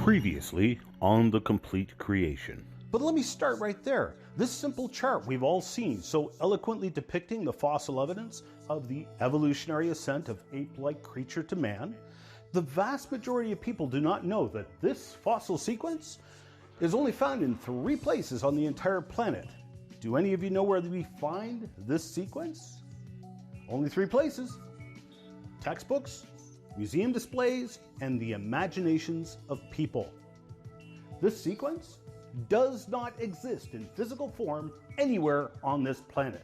Previously on The Complete Creation. But let me start right there. This simple chart we've all seen, so eloquently depicting the fossil evidence of the evolutionary ascent of ape-like creature to man, the vast majority of people do not know that this fossil sequence is only found in 3 places on the entire planet. Do any of you know where we find this sequence? Only 3 places. Textbooks, museum displays, and the imaginations of people. This sequence does not exist in physical form anywhere on this planet.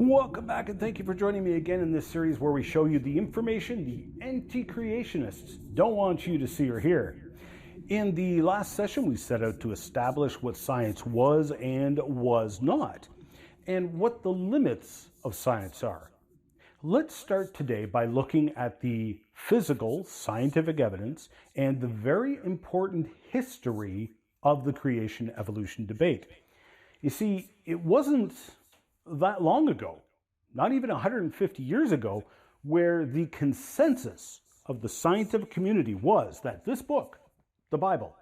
Welcome back, and thank you for joining me again in this series where we show you the information the anti-creationists don't want you to see or hear. In the last session, we set out to establish what science was and was not, and what the limits of science are. Let's start today by looking at the physical, scientific evidence and the very important history of the creation-evolution debate. You see, it wasn't that long ago, not even 150 years ago, where the consensus of the scientific community was that this book, the Bible,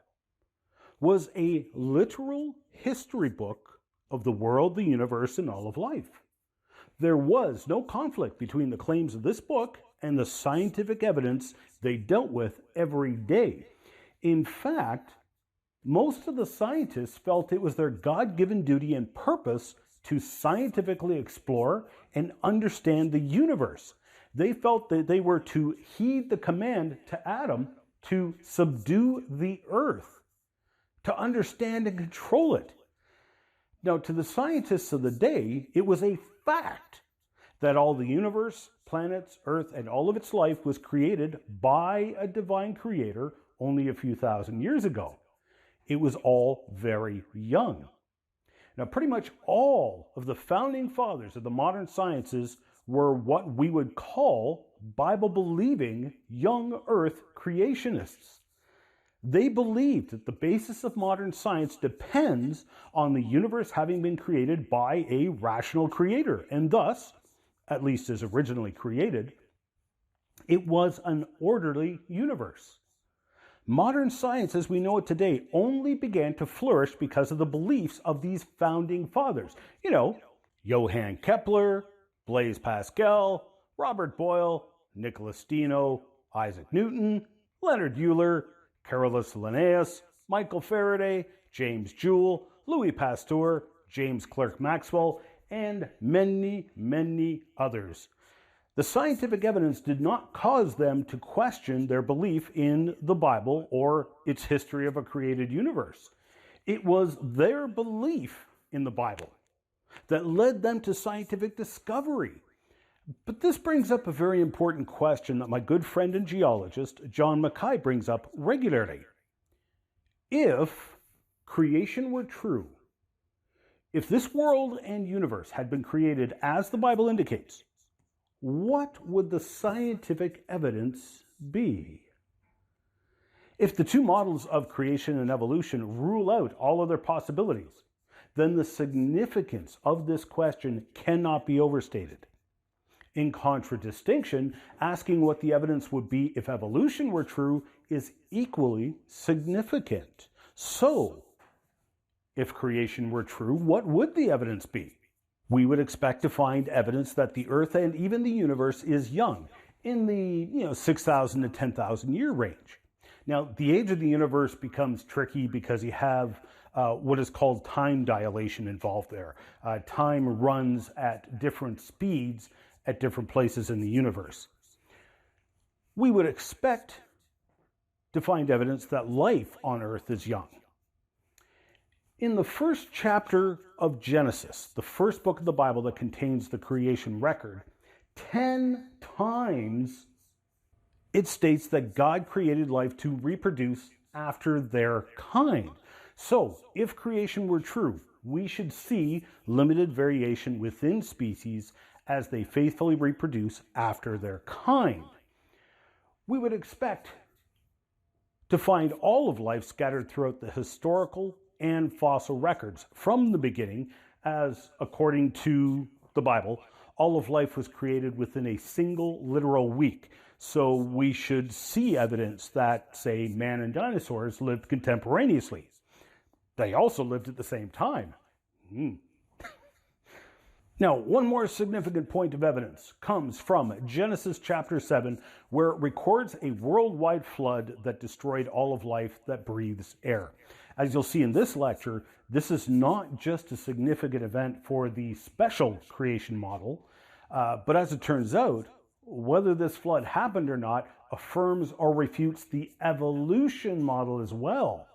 was a literal history book of the world, the universe, and all of life. There was no conflict between the claims of this book and the scientific evidence they dealt with every day. In fact, most of the scientists felt it was their God-given duty and purpose to scientifically explore and understand the universe. They felt that they were to heed the command to Adam to subdue the earth, to understand and control it. Now, to the scientists of the day, it was a fact that all the universe, planets, earth, and all of its life was created by a divine creator only a few thousand years ago. It was all very young. Now, pretty much all of the founding fathers of the modern sciences were what we would call Bible-believing young earth creationists. They believed that the basis of modern science depends on the universe having been created by a rational creator, and thus, at least as originally created, it was an orderly universe. Modern science as we know it today only began to flourish because of the beliefs of these founding fathers. You know, Johann Kepler, Blaise Pascal, Robert Boyle, Nicholas Steno, Isaac Newton, Leonard Euler, Carolus Linnaeus, Michael Faraday, James Joule, Louis Pasteur, James Clerk Maxwell, and many, many others. The scientific evidence did not cause them to question their belief in the Bible or its history of a created universe. It was their belief in the Bible that led them to scientific discovery. But this brings up a very important question that my good friend and geologist, John Mackay, brings up regularly. If creation were true, if this world and universe had been created as the Bible indicates, what would the scientific evidence be? If the 2 models of creation and evolution rule out all other possibilities, then the significance of this question cannot be overstated. In contradistinction, asking what the evidence would be if evolution were true is equally significant. So, if creation were true, what would the evidence be? We would expect to find evidence that the Earth and even the universe is young, in the 6,000 to 10,000 year range. Now, the age of the universe becomes tricky because you have what is called time dilation involved there. Time runs at different speeds at different places in the universe. We would expect to find evidence that life on Earth is young. In the first chapter of Genesis, the first book of the Bible that contains the creation record, 10 times it states that God created life to reproduce after their kind. So, if creation were true, we should see limited variation within species as they faithfully reproduce after their kind. We would expect to find all of life scattered throughout the historical and fossil records from the beginning, as according to the Bible, all of life was created within a single literal week. So we should see evidence that, say, man and dinosaurs lived contemporaneously. They also lived at the same time. Now, one more significant point of evidence comes from Genesis chapter 7, where it records a worldwide flood that destroyed all of life that breathes air. As you'll see in this lecture, this is not just a significant event for the special creation model, but as it turns out, whether this flood happened or not affirms or refutes the evolution model as well.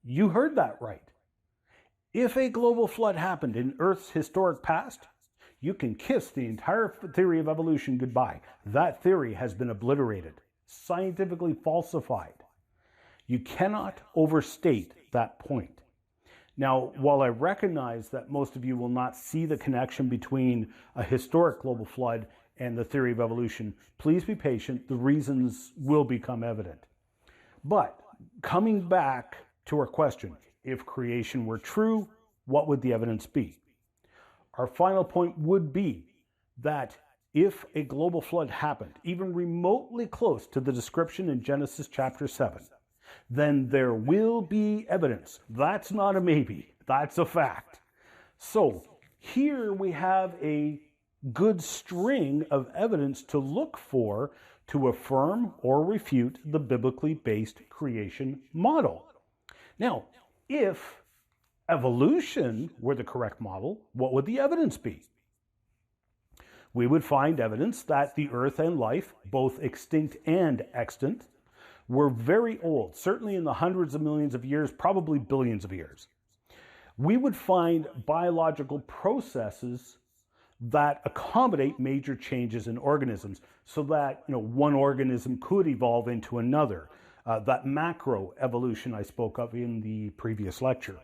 You heard that right. If a global flood happened in Earth's historic past, you can kiss the entire theory of evolution goodbye. That theory has been obliterated, scientifically falsified. You cannot overstate that point. Now, while I recognize that most of you will not see the connection between a historic global flood and the theory of evolution, please be patient. The reasons will become evident. But coming back to our question, if creation were true, what would the evidence be? Our final point would be that if a global flood happened, even remotely close to the description in Genesis chapter 7, then there will be evidence. That's not a maybe, that's a fact. So here we have a good string of evidence to look for to affirm or refute the biblically based creation model. Now, if evolution were the correct model, what would the evidence be? We would find evidence that the earth and life, both extinct and extant, were very old, certainly in the hundreds of millions of years, probably billions of years. We would find biological processes that accommodate major changes in organisms so that one organism could evolve into another. That macro evolution I spoke of in the previous lecture.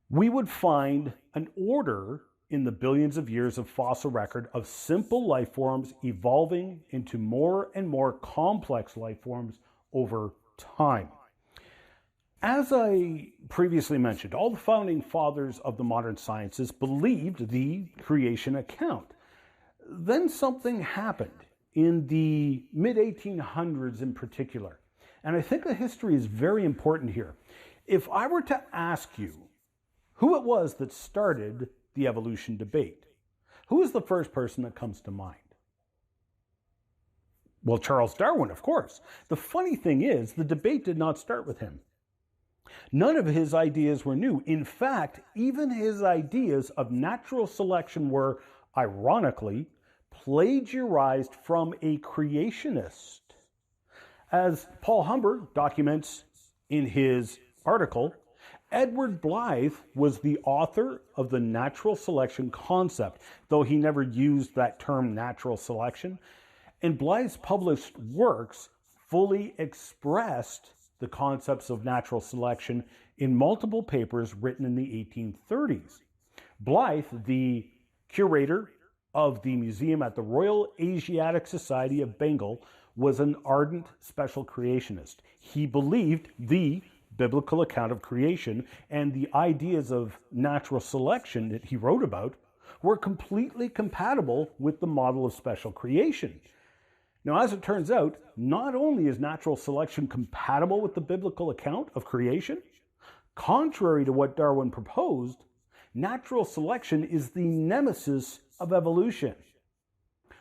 We would find an order in the billions of years of fossil record of simple life forms evolving into more and more complex life forms over time. As I previously mentioned, all the founding fathers of the modern sciences believed the creation account. Then something happened in the mid-1800s in particular. And I think the history is very important here. If I were to ask you who it was that started the evolution debate, who is the first person that comes to mind? Well, Charles Darwin, of course. The funny thing is, the debate did not start with him. None of his ideas were new. In fact, even his ideas of natural selection were, ironically, plagiarized from a creationist. As Paul Humber documents in his article, Edward Blythe was the author of the natural selection concept, though he never used that term natural selection. And Blythe's published works fully expressed the concepts of natural selection in multiple papers written in the 1830s. Blythe, the curator of the museum at the Royal Asiatic Society of Bengal, was an ardent special creationist. He believed the biblical account of creation and the ideas of natural selection that he wrote about were completely compatible with the model of special creation. Now, as it turns out, not only is natural selection compatible with the biblical account of creation, contrary to what Darwin proposed, natural selection is the nemesis of evolution.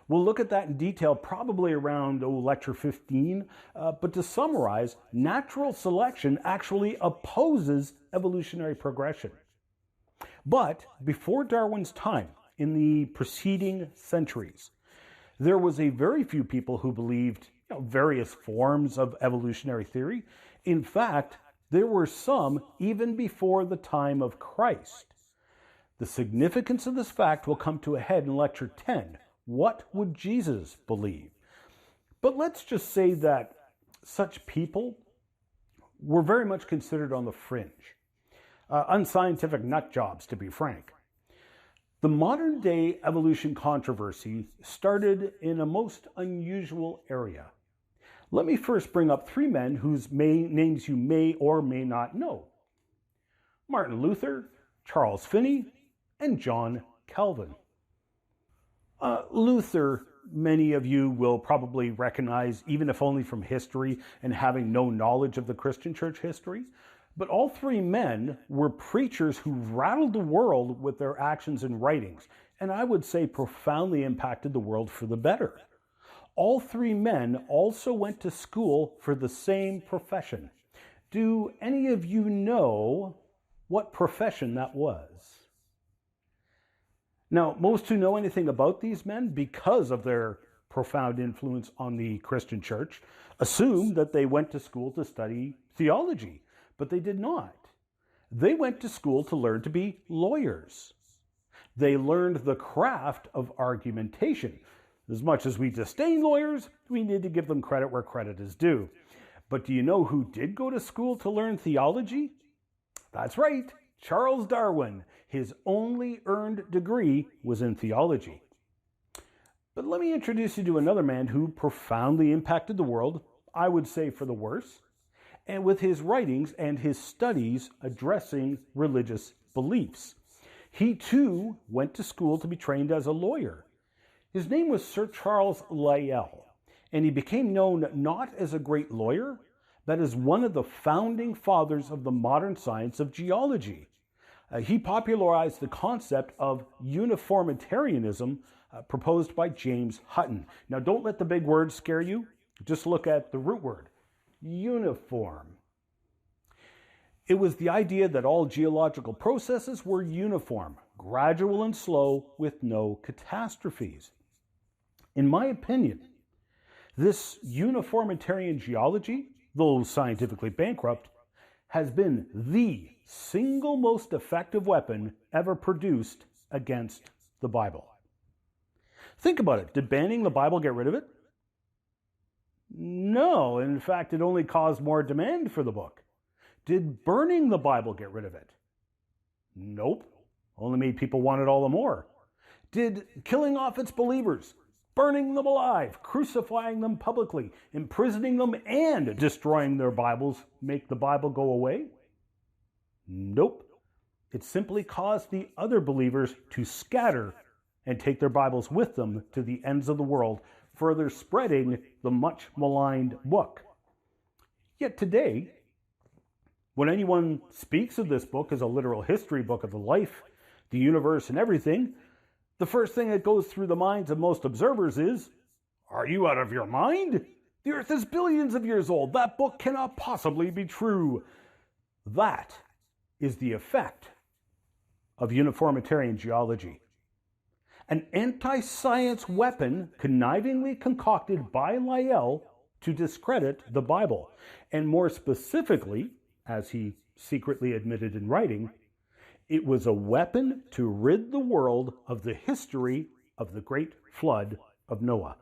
We'll look at that in detail probably around lecture 15, but to summarize, natural selection actually opposes evolutionary progression. But before Darwin's time, in the preceding centuries, there was a very few people who believed various forms of evolutionary theory. In fact, there were some even before the time of Christ. The significance of this fact will come to a head in lecture 10. What would Jesus believe? But let's just say that such people were very much considered on the fringe. Unscientific nut jobs, to be frank. The modern day evolution controversy started in a most unusual area. Let me first bring up three men whose names you may or may not know: Martin Luther, Charles Finney, and John Calvin. Luther, many of you will probably recognize, even if only from history and having no knowledge of the Christian church history. But all three men were preachers who rattled the world with their actions and writings, and I would say profoundly impacted the world for the better. All three men also went to school for the same profession. Do any of you know what profession that was? Now, most who know anything about these men, because of their profound influence on the Christian church, assume that they went to school to study theology, but they did not. They went to school to learn to be lawyers. They learned the craft of argumentation. As much as we disdain lawyers, we need to give them credit where credit is due. But do you know who did go to school to learn theology? That's right, Charles Darwin. His only earned degree was in theology. But let me introduce you to another man who profoundly impacted the world, I would say for the worse, and with his writings and his studies addressing religious beliefs. He too went to school to be trained as a lawyer. His name was Sir Charles Lyell, and he became known not as a great lawyer, but as one of the founding fathers of the modern science of geology. He popularized the concept of uniformitarianism proposed by James Hutton. Now, don't let the big words scare you. Just look at the root word, uniform. It was the idea that all geological processes were uniform, gradual and slow, with no catastrophes. In my opinion, this uniformitarian geology, though scientifically bankrupt, has been the single most effective weapon ever produced against the Bible. Think about it. Did banning the Bible get rid of it? No. In fact, it only caused more demand for the book. Did burning the Bible get rid of it? Nope. Only made people want it all the more. Did killing off its believers, burning them alive, crucifying them publicly, imprisoning them, and destroying their Bibles make the Bible go away? Nope. It simply caused the other believers to scatter and take their Bibles with them to the ends of the world, further spreading the much maligned book. Yet today, when anyone speaks of this book as a literal history book of the life, the universe, and everything, the first thing that goes through the minds of most observers is, are you out of your mind? The earth is billions of years old. That book cannot possibly be true. That is the effect of uniformitarian geology. An anti-science weapon connivingly concocted by Lyell to discredit the Bible, and more specifically, as he secretly admitted in writing, it was a weapon to rid the world of the history of the great flood of Noah.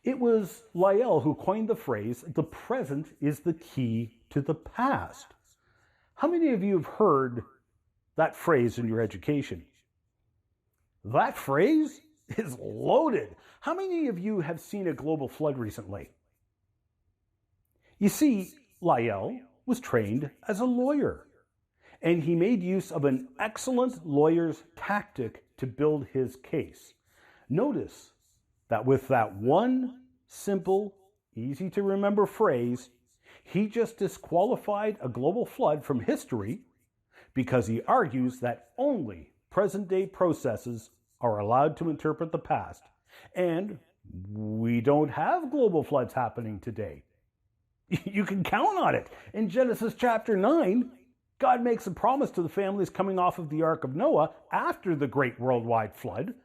It was Lyell who coined the phrase, "the present is the key to the past." How many of you have heard that phrase in your education? That phrase is loaded. How many of you have seen a global flood recently? You see, Lyell was trained as a lawyer, and he made use of an excellent lawyer's tactic to build his case. Notice that with that one simple, easy to remember phrase, he just disqualified a global flood from history because he argues that only present-day processes are allowed to interpret the past, and we don't have global floods happening today. You can count on it. In Genesis chapter 9, God makes a promise to the families coming off of the Ark of Noah after the great worldwide flood,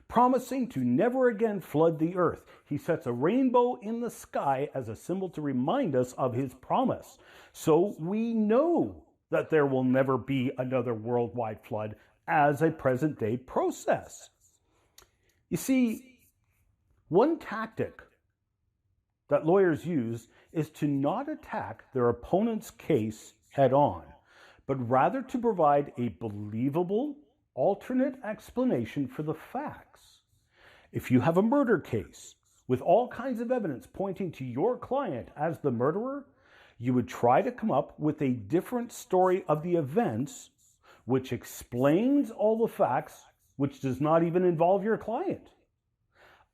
promising to never again flood the earth. He sets a rainbow in the sky as a symbol to remind us of his promise. So we know that there will never be another worldwide flood as a present-day process. You see, one tactic that lawyers use is to not attack their opponent's case head on, but rather to provide a believable, alternate explanation for the facts. If you have a murder case with all kinds of evidence pointing to your client as the murderer, you would try to come up with a different story of the events which explains all the facts, which does not even involve your client.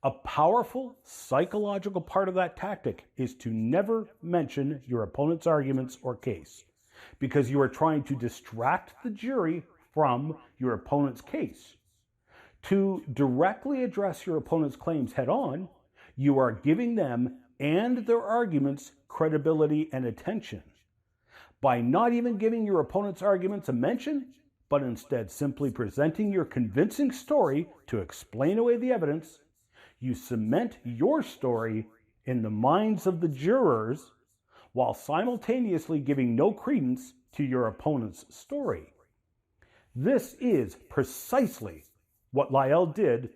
A powerful psychological part of that tactic is to never mention your opponent's arguments or case, because you are trying to distract the jury from your opponent's case. To directly address your opponent's claims head on, you are giving them and their arguments credibility and attention. By not even giving your opponent's arguments a mention, but instead simply presenting your convincing story to explain away the evidence, you cement your story in the minds of the jurors while simultaneously giving no credence to your opponent's story. This is precisely what Lyell did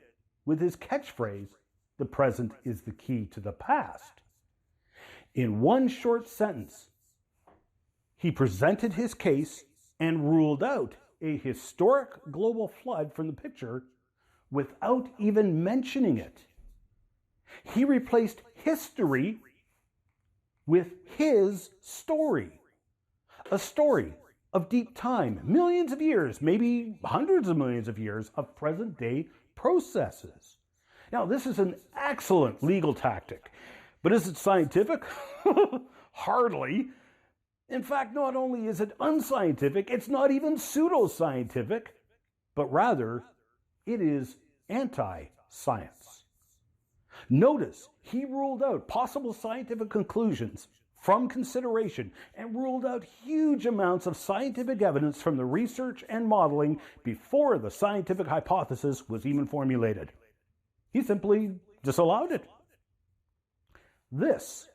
with his catchphrase, "The present is the key to the past." In one short sentence, he presented his case and ruled out a historic global flood from the picture without even mentioning it. He replaced history with his story, a story of deep time, millions of years, maybe hundreds of millions of years of present-day processes. Now, this is an excellent legal tactic, but is it scientific? Hardly. In fact, not only is it unscientific, it's not even pseudoscientific, but rather it is anti-science. Notice he ruled out possible scientific conclusions from consideration and ruled out huge amounts of scientific evidence from the research and modeling before the scientific hypothesis was even formulated. He simply disallowed it. This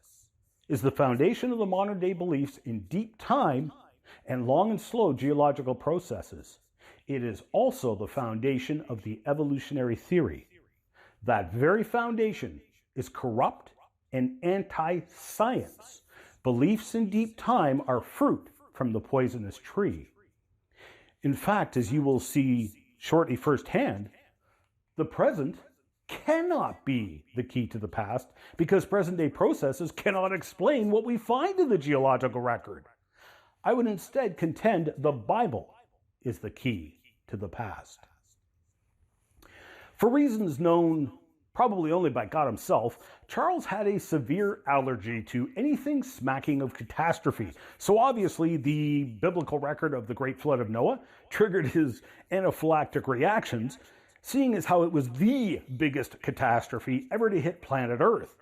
is the foundation of the modern day beliefs in deep time and long and slow geological processes. It is also the foundation of the evolutionary theory. That very foundation is corrupt and anti-science. Beliefs in deep time are fruit from the poisonous tree. In fact, as you will see shortly firsthand, the present cannot be the key to the past because present-day processes cannot explain what we find in the geological record. I would instead contend the Bible is the key to the past. For reasons known probably only by God himself, Charles had a severe allergy to anything smacking of catastrophe. So obviously the biblical record of the Great Flood of Noah triggered his anaphylactic reactions, seeing as how it was the biggest catastrophe ever to hit planet Earth.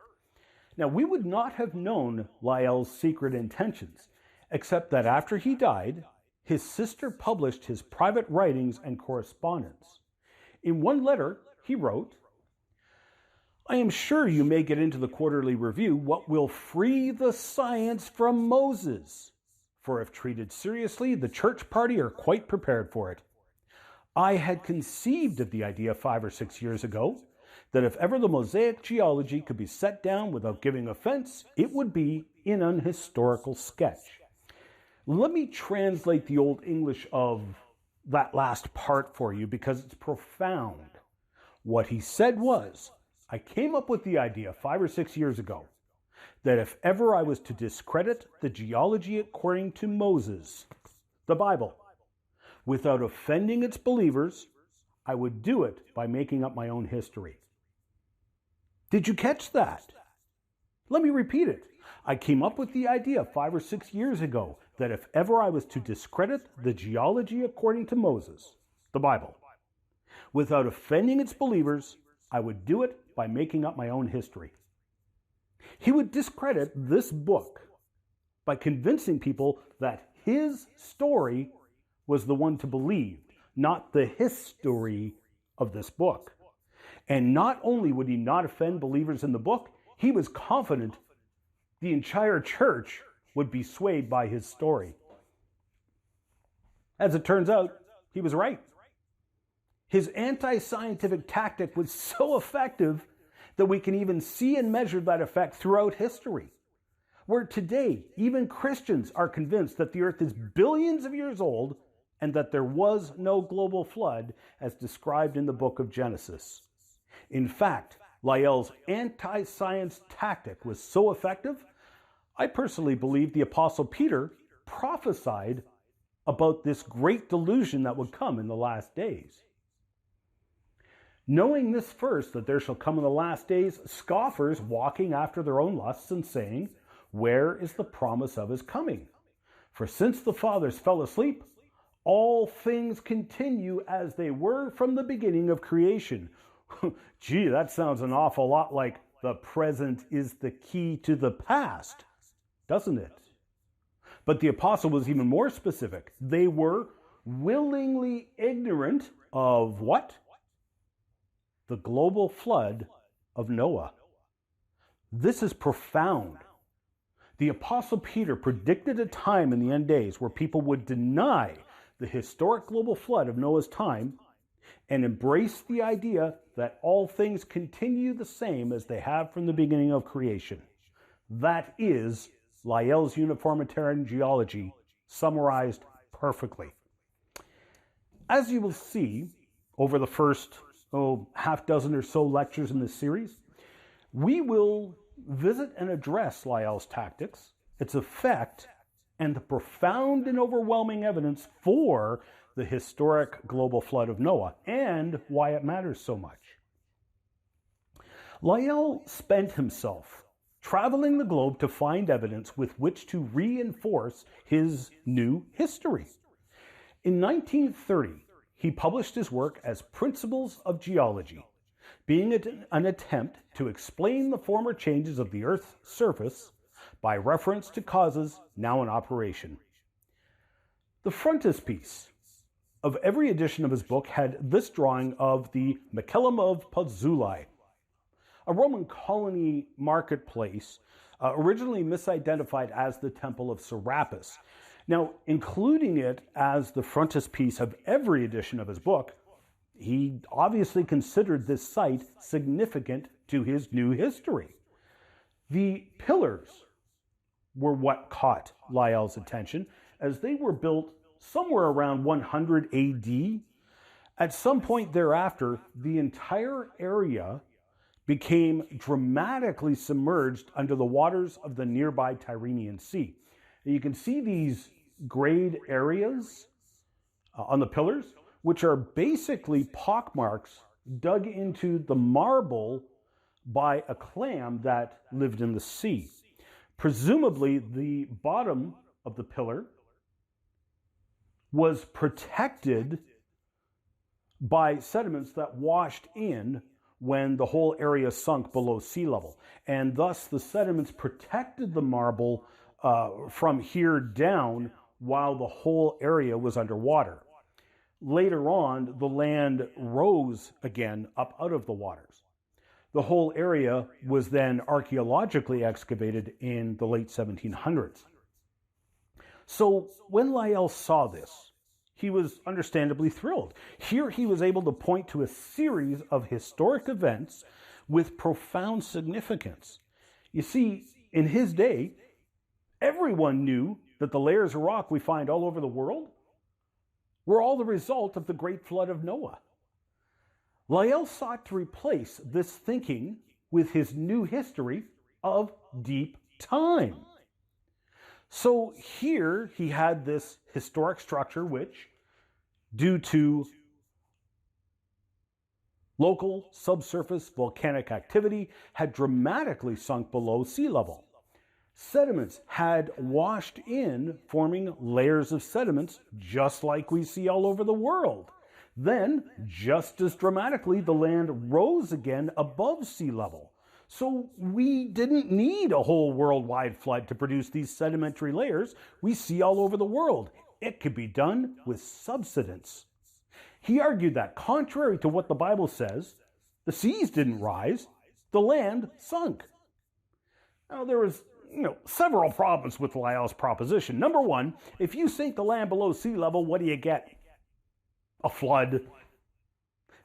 Now, we would not have known Lyell's secret intentions, except that after he died, his sister published his private writings and correspondence. In one letter, he wrote, "I am sure you may get into the quarterly review what will free the science from Moses, for if treated seriously, the church party are quite prepared for it. I had conceived of the idea 5 or 6 years ago that if ever the Mosaic geology could be set down without giving offense, it would be in an historical sketch." Let me translate the Old English of that last part for you because it's profound. What he said was, I came up with the idea 5 or 6 years ago that if ever I was to discredit the geology according to Moses, the Bible, without offending its believers, I would do it by making up my own history. Did you catch that? Let me repeat it. I came up with the idea 5 or 6 years ago that if ever I was to discredit the geology according to Moses, the Bible, without offending its believers, I would do it by making up my own history. He would discredit this book by convincing people that his story was the one to believe, not the history of this book. And not only would he not offend believers in the book, he was confident the entire church would be swayed by his story. As it turns out, he was right. His anti-scientific tactic was so effective that we can even see and measure that effect throughout history. Where today, even Christians are convinced that the earth is billions of years old and that there was no global flood as described in the book of Genesis. In fact, Lyell's anti-science tactic was so effective, I personally believe the Apostle Peter prophesied about this great delusion that would come in the last days. Knowing this first, that there shall come in the last days scoffers walking after their own lusts and saying, where is the promise of his coming? For since the fathers fell asleep, all things continue as they were from the beginning of creation. Gee, that sounds an awful lot like the present is the key to the past, doesn't it? But the apostle was even more specific. They were willingly ignorant of what? The global flood of Noah. This is profound. The Apostle Peter predicted a time in the end days where people would deny the historic global flood of Noah's time and embrace the idea that all things continue the same as they have from the beginning of creation. That is Lyell's uniformitarian geology summarized perfectly. As you will see over the first half dozen or so lectures in this series, we will visit and address Lyell's tactics, its effect, and the profound and overwhelming evidence for the historic global flood of Noah and why it matters so much. Lyell spent himself traveling the globe to find evidence with which to reinforce his new history. In 1930, he published his work as Principles of Geology, being an attempt to explain the former changes of the Earth's surface by reference to causes now in operation. The frontispiece of every edition of his book had this drawing of the Mecellum of Pozzuoli, a Roman colony marketplace originally misidentified as the Temple of Serapis. Now, including it as the frontispiece of every edition of his book, he obviously considered this site significant to his new history. The pillars were what caught Lyell's attention, as they were built somewhere around 100 AD. At some point thereafter, the entire area became dramatically submerged under the waters of the nearby Tyrrhenian Sea. And you can see these grayed areas on the pillars, which are basically pockmarks dug into the marble by a clam that lived in the sea. Presumably, the bottom of the pillar was protected by sediments that washed in when the whole area sunk below sea level. And thus, the sediments protected the marble from here down while the whole area was underwater. Later on, the land rose again up out of the waters. The whole area was then archaeologically excavated in the late 1700s. So when Lyell saw this, he was understandably thrilled. Here he was able to point to a series of historic events with profound significance. You see, in his day, everyone knew that the layers of rock we find all over the world were all the result of the great flood of Noah. Lyell sought to replace this thinking with his new history of deep time. So here he had this historic structure which, due to local subsurface volcanic activity, had dramatically sunk below sea level. Sediments had washed in, forming layers of sediments just like we see all over the world. Then, just as dramatically, the land rose again above sea level. So we didn't need a whole worldwide flood to produce these sedimentary layers we see all over the world. It could be done with subsidence. He argued that, contrary to what the Bible says, the seas didn't rise, the land sunk. Now, there was several problems with Lyell's proposition. Number one, if you sink the land below sea level, what do you get? A flood.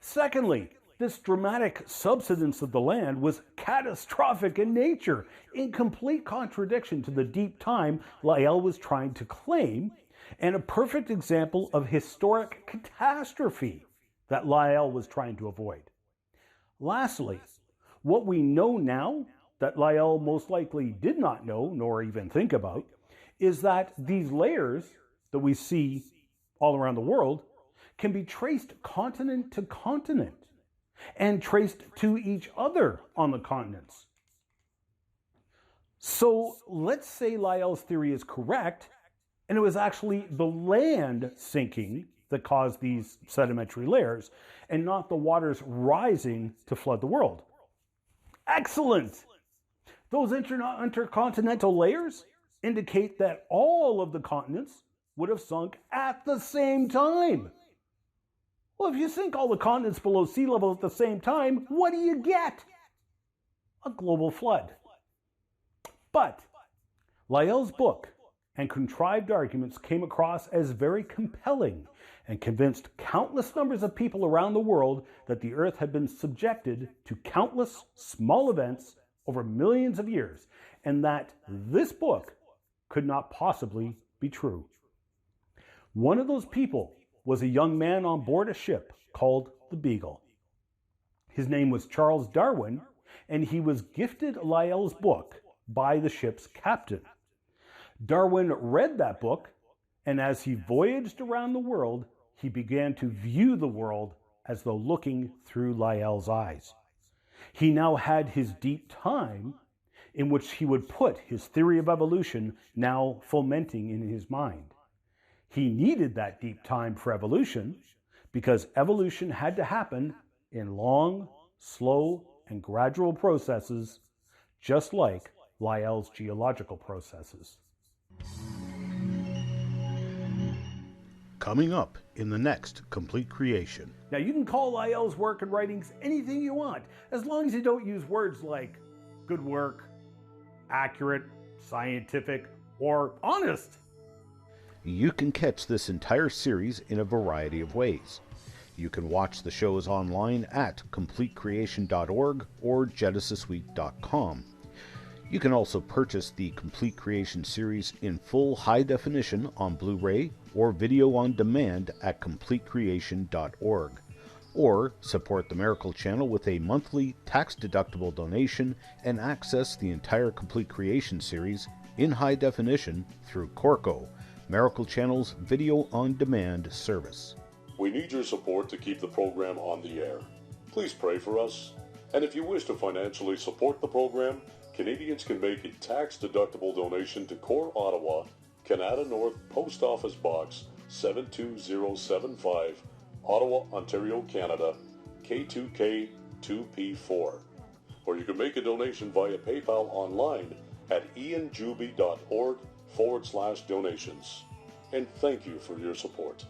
Secondly, This dramatic subsidence of the land was catastrophic in nature, in complete contradiction to the deep time Lyell was trying to claim, and a perfect example of historic catastrophe that Lyell was trying to avoid. Lastly, what we know now that Lyell most likely did not know nor even think about is that these layers that we see all around the world can be traced continent to continent and traced to each other on the continents. So let's say Lyell's theory is correct, and it was actually the land sinking that caused these sedimentary layers, and not the waters rising to flood the world. Excellent! Those intercontinental layers indicate that all of the continents would have sunk at the same time. Well, if you sink all the continents below sea level at the same time, what do you get? A global flood. But Lyell's book and contrived arguments came across as very compelling and convinced countless numbers of people around the world that the Earth had been subjected to countless small events over millions of years, and that this book could not possibly be true. One of those people was a young man on board a ship called the Beagle. His name was Charles Darwin, and he was gifted Lyell's book by the ship's captain. Darwin read that book, and as he voyaged around the world, he began to view the world as though looking through Lyell's eyes. He now had his deep time in which he would put his theory of evolution now fomenting in his mind. He needed that deep time for evolution because evolution had to happen in long, slow, and gradual processes, just like Lyell's geological processes. Coming up in the next Complete Creation. Now, you can call Lyell's work and writings anything you want, as long as you don't use words like good work, accurate, scientific, or honest. You can catch this entire series in a variety of ways. You can watch the shows online at completecreation.org or genesisweek.com. You can also purchase the Complete Creation series in full high definition on Blu-ray or video on demand at completecreation.org, or support the Miracle Channel with a monthly tax-deductible donation and access the entire Complete Creation series in high definition through Corco, Miracle Channel's video on demand service. We need your support to keep the program on the air. Please pray for us. And if you wish to financially support the program, Canadians can make a tax-deductible donation to Core Ottawa, Canada North Post Office Box 72075, Ottawa, Ontario, Canada, K2K 2P4. Or you can make a donation via PayPal online at ianjuby.org/donations. And thank you for your support.